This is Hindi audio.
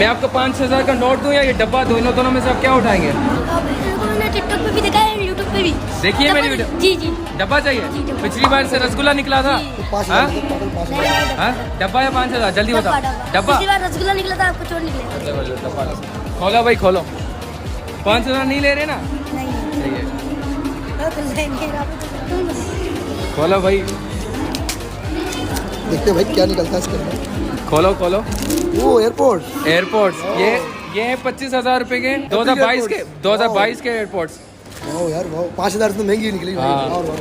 मैं आपको 5,000 का नोट दूं या ये डब्बा दूं, दोनों में से आप क्या उठाएंगे? मैंने टिकटॉक पे भी देखा है, यूट्यूब पे भी देखिए मेरी वीडियो। जी जी। डब्बा चाहिए? जी, डब्बा। पिछली बार से रसगुल्ला निकला था। हाँ? हाँ? डब्बा या 5,000? जल्दी बताओ। डब्बा। पिछली बार रसगुल्ला निकला था, आपको चोट निकले। खोलो भाई खोलो। 5,000 नहीं ले रहे ना? नहीं सही है। तुम खोलो भाई, देखते हैं भाई क्या निकलता है इसके अंदर। खोलो खोलो। वो एयरपोर्ट। एयरपोर्ट्स, ये 25,000 रुपए के 2022 के 2022 के एयरपोर्ट्स। वाह यार वाह, 5,000 तो महंगी निकली भाई। हाँ। वाह, वाह।